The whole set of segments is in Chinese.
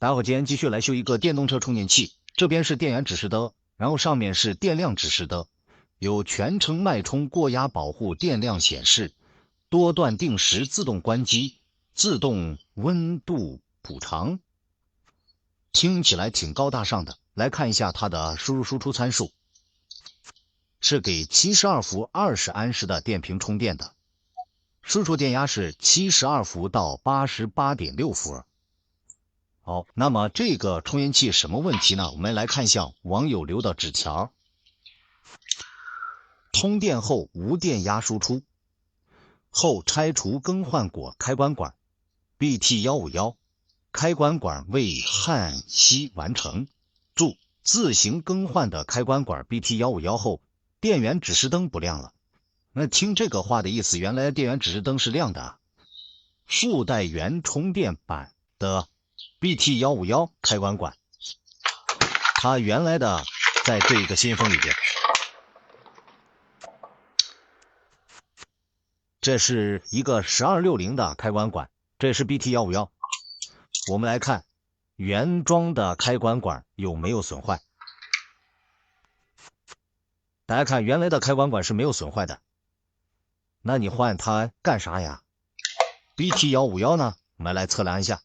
大家好，今天继续来修一个电动车充电器，这边是电源指示灯，然后上面是电量指示灯，有全程脉冲过压保护电量显示，多段定时自动关机，自动温度补偿，听起来挺高大上的。来看一下它的输入输出参数，是给72伏20安时的电瓶充电的，输出电压是72伏到 88.6伏。好，那么这个充电器什么问题呢？我们来看一下网友留的纸条。通电后无电压输出，后拆除更换过开关管 BT151， 开关管未焊锡完成。注：自行更换的开关管 BT151 后，电源指示灯不亮了。那听这个话的意思，原来电源指示灯是亮的。附带原充电板的 BT151 开关管，它原来的在这个信封里边，这是一个1260的开关管，这是 BT151。我们来看原装的开关管有没有损坏。大家看，原来的开关管是没有损坏的，那你换它干啥呀？ BT151 呢，我们来测量一下，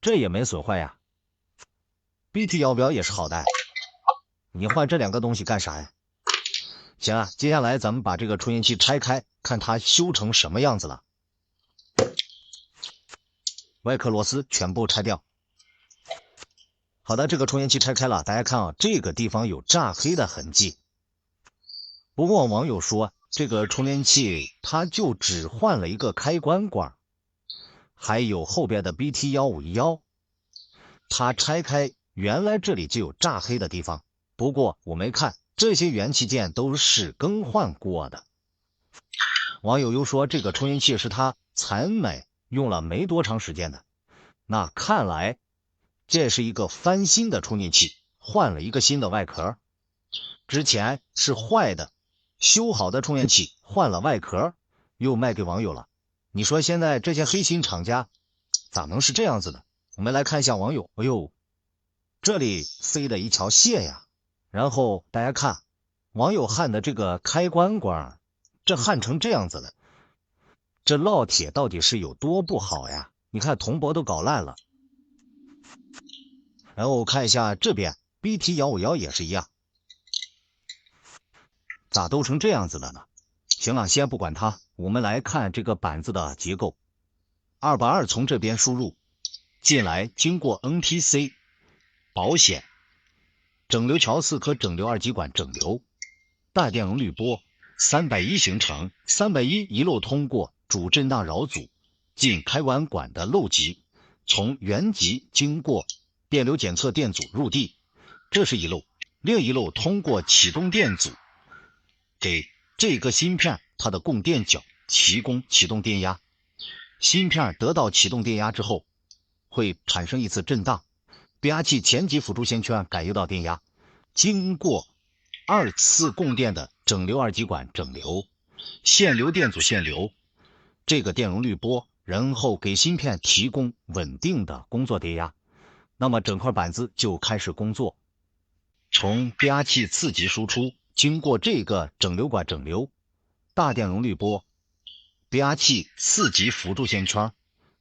这也没损坏呀。BT151 也是好的，你换这两个东西干啥呀？行啊，接下来咱们把这个充电器拆开，看它修成什么样子了。外壳螺丝全部拆掉。好的，这个充电器拆开了，大家看啊，这个地方有炸黑的痕迹。不过网友说，这个充电器它就只换了一个开关管，还有后边的 BT151， 它拆开原来这里就有炸黑的地方。不过我没看，这些元器件都是更换过的。网友又说，这个充电器是他才买用了没多长时间的，那看来这是一个翻新的充电器，换了一个新的外壳。之前是坏的修好的充电器，换了外壳又卖给网友了。你说现在这些黑心厂家咋能是这样子的？我们来看一下网友，哎呦，这里飞了一条蟹呀。然后大家看网友焊的这个开关管，这焊成这样子了，这烙铁到底是有多不好呀？你看铜箔都搞烂了。然后看一下这边 BT151 也是一样，咋都成这样子了呢？行了，先不管它，我们来看这个板子的结构。220从这边输入进来，经过 NTC 保险整流桥4颗整流二极管整流，大电容滤波310行程，310一路通过主震荡扰阻进开关管的漏极，从原极经过电流检测电阻入地，这是一路。另一路通过启动电阻给这个芯片它的供电角提供启动电压，芯片得到启动电压之后会产生一次震荡，变压器前级辅助线圈感应到电压，经过2次供电的整流二极管整流，限流电阻限流这个电容滤波，然后给芯片提供稳定的工作电压，那么整块板子就开始工作。从变压器次级输出经过这个整流管整流，大电容滤波，变压器4级辅助线圈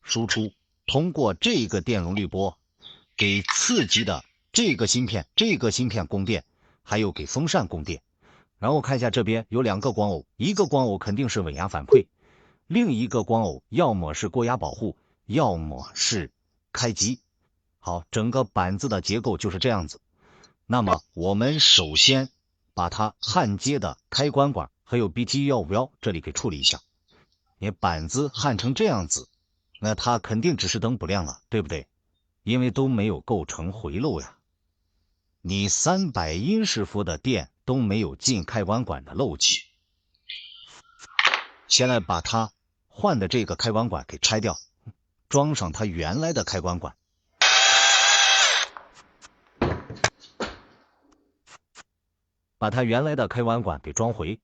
输出，通过这个电容滤波给次级的这个芯片供电，还有给风扇供电。然后看一下这边有2个光偶，一个光偶肯定是稳压反馈，另一个光偶要么是过压保护，要么是开机。好，整个板子的结构就是这样子。那么我们首先把它焊接的开关管还有 BT151 这里给处理一下。你板子焊成这样子，那它肯定指示灯不亮了，对不对？因为都没有构成回漏呀。你300英时伏的电都没有进开关管的漏气。现在把它换的这个开关管给拆掉，装上它原来的开关管。把它原来的开关管给装回。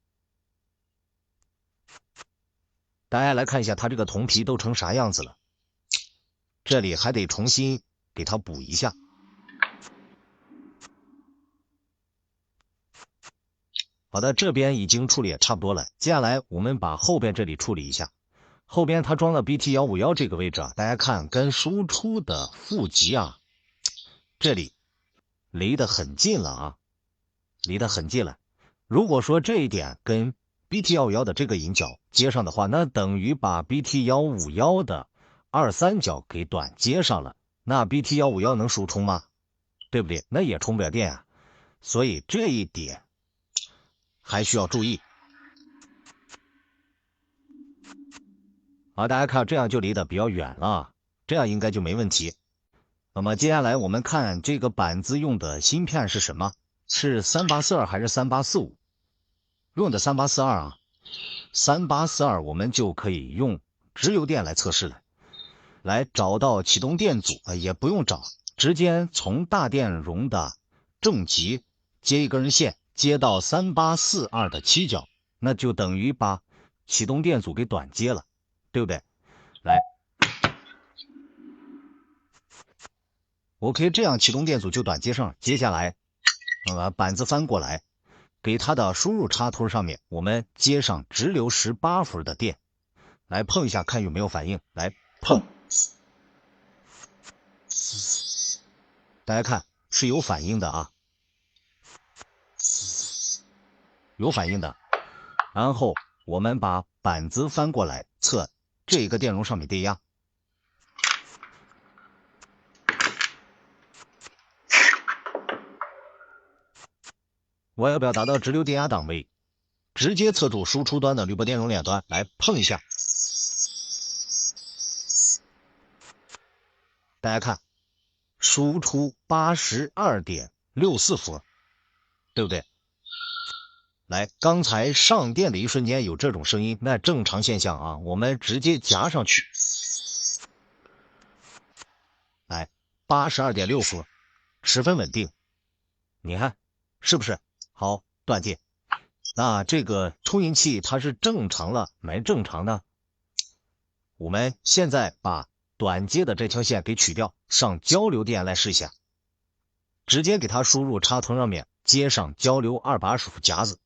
大家来看一下它这个铜皮都成啥样子了。这里还得重新给它补一下。好的，这边已经处理也差不多了，接下来我们把后边这里处理一下。后边它装了 BT151这个位置啊，大家看跟输出的负极啊，这里离得很近了啊，离得很近了。如果说这一点跟 BT151的这个引脚接上的话，那等于把 BT151的2、3脚给短接上了，那 BT151能输出吗？对不对？那也充不了电啊。所以这一点还需要注意。好，大家看这样就离得比较远了，这样应该就没问题。那么接下来我们看这个板子用的芯片是什么？是3842还是3845？用的3842啊，3842我们就可以用直流电来测试了。来找到启动电阻也不用找，直接从大电容的正极接一根线接到3842的7角，那就等于把启动电阻给短接了，对不对？来 OK， 这样启动电阻就短接上。接下来把板子翻过来，给它的输入插头上面我们接上直流18伏的电，来碰一下看有没有反应。来碰，大家看是有反应的啊，有反应的。然后我们把板子翻过来测这个电容上面电压，我要不要达到直流电压档位？直接测住输出端的滤波电容两端，来碰一下。大家看，输出82.64伏，对不对？来，刚才上电的一瞬间有这种声音，那正常现象啊，我们直接夹上去。来，82.6伏，十分稳定。你看，是不是？好，断电。那这个充银器它是正常了没正常呢？我们现在把短接的这条线给取掉，上交流电来试一下。直接给它输入插头上面接上交流220伏夹子，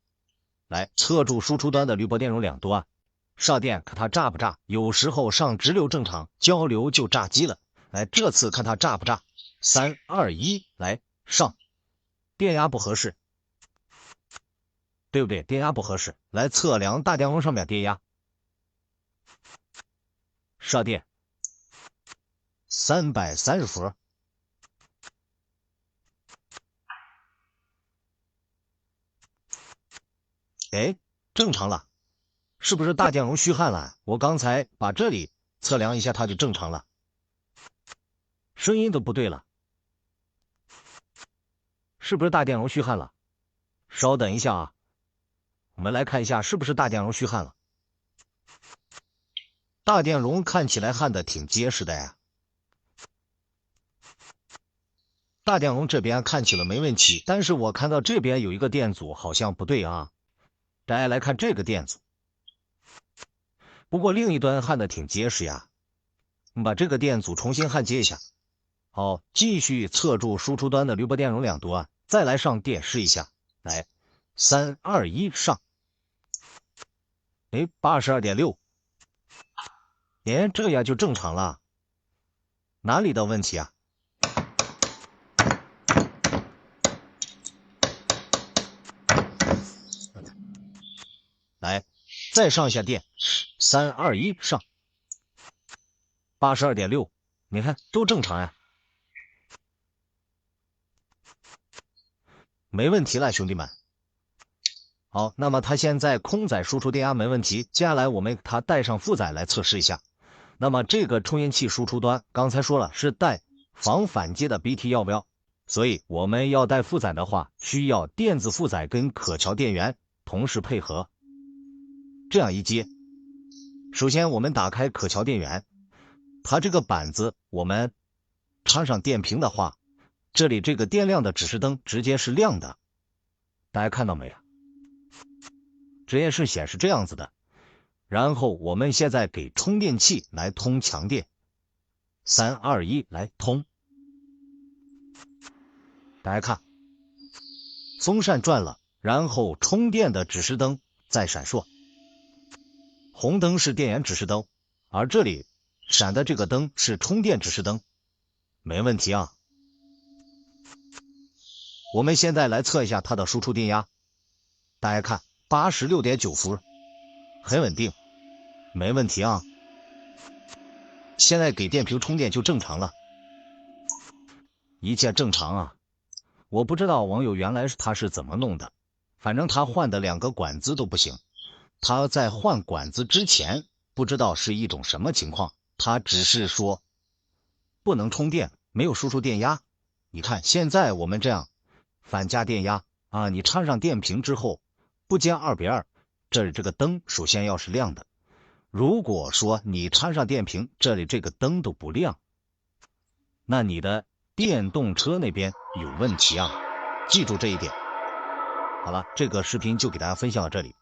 来测住输出端的滤波电容两端，上电看它炸不炸。有时候上直流正常，交流就炸机了。来，这次看它炸不炸。3、2、1，来上，电压不合适，对不对？电压不合适。来测量大电容上面电压，上电330伏。哎，正常了，是不是大电容虚焊了？我刚才把这里测量一下，它就正常了，声音都不对了，是不是大电容虚焊了？稍等一下啊，我们来看一下是不是大电容虚焊了。大电容看起来焊的挺结实的呀，大电容这边看起来没问题，但是我看到这边有一个电阻好像不对啊。大家来看这个电阻，不过另一端焊的挺结实呀。我们把这个电阻重新焊接一下。好，继续测住输出端的滤波电容两端，再来上电试一下。来，3、2、1上。哎，82.6，哎，这样就正常了。哪里的问题啊？来，再上一下电，3、2、1上。82.6，你看都正常呀，没问题了，兄弟们。好，那么它现在空载输出电压没问题，接下来我们给它带上负载来测试一下。那么这个充电器输出端刚才说了是带防反接的 BT151，所以我们要带负载的话，需要电子负载跟可桥电源同时配合。这样一接，首先我们打开可桥电源，它这个板子我们插上电瓶的话，这里这个电量的指示灯直接是亮的，大家看到没有？直接是显示这样子的。然后我们现在给充电器来通强电， 3、2、1，来通。大家看，风扇转了，然后充电的指示灯在闪烁。红灯是电源指示灯，而这里闪的这个灯是充电指示灯，没问题啊。我们现在来测一下它的输出电压，大家看 86.9 伏，很稳定，没问题啊。现在给电瓶充电就正常了，一切正常啊。我不知道网友原来他是怎么弄的，反正他换的2个管子都不行。他在换管子之前不知道是一种什么情况，他只是说不能充电，没有输出电压。你看现在我们这样反加电压啊，你插上电瓶之后不兼2:2，这里这个灯首先要是亮的。如果说你插上电瓶，这里这个灯都不亮，那你的电动车那边有问题啊，记住这一点。好了，这个视频就给大家分享到这里。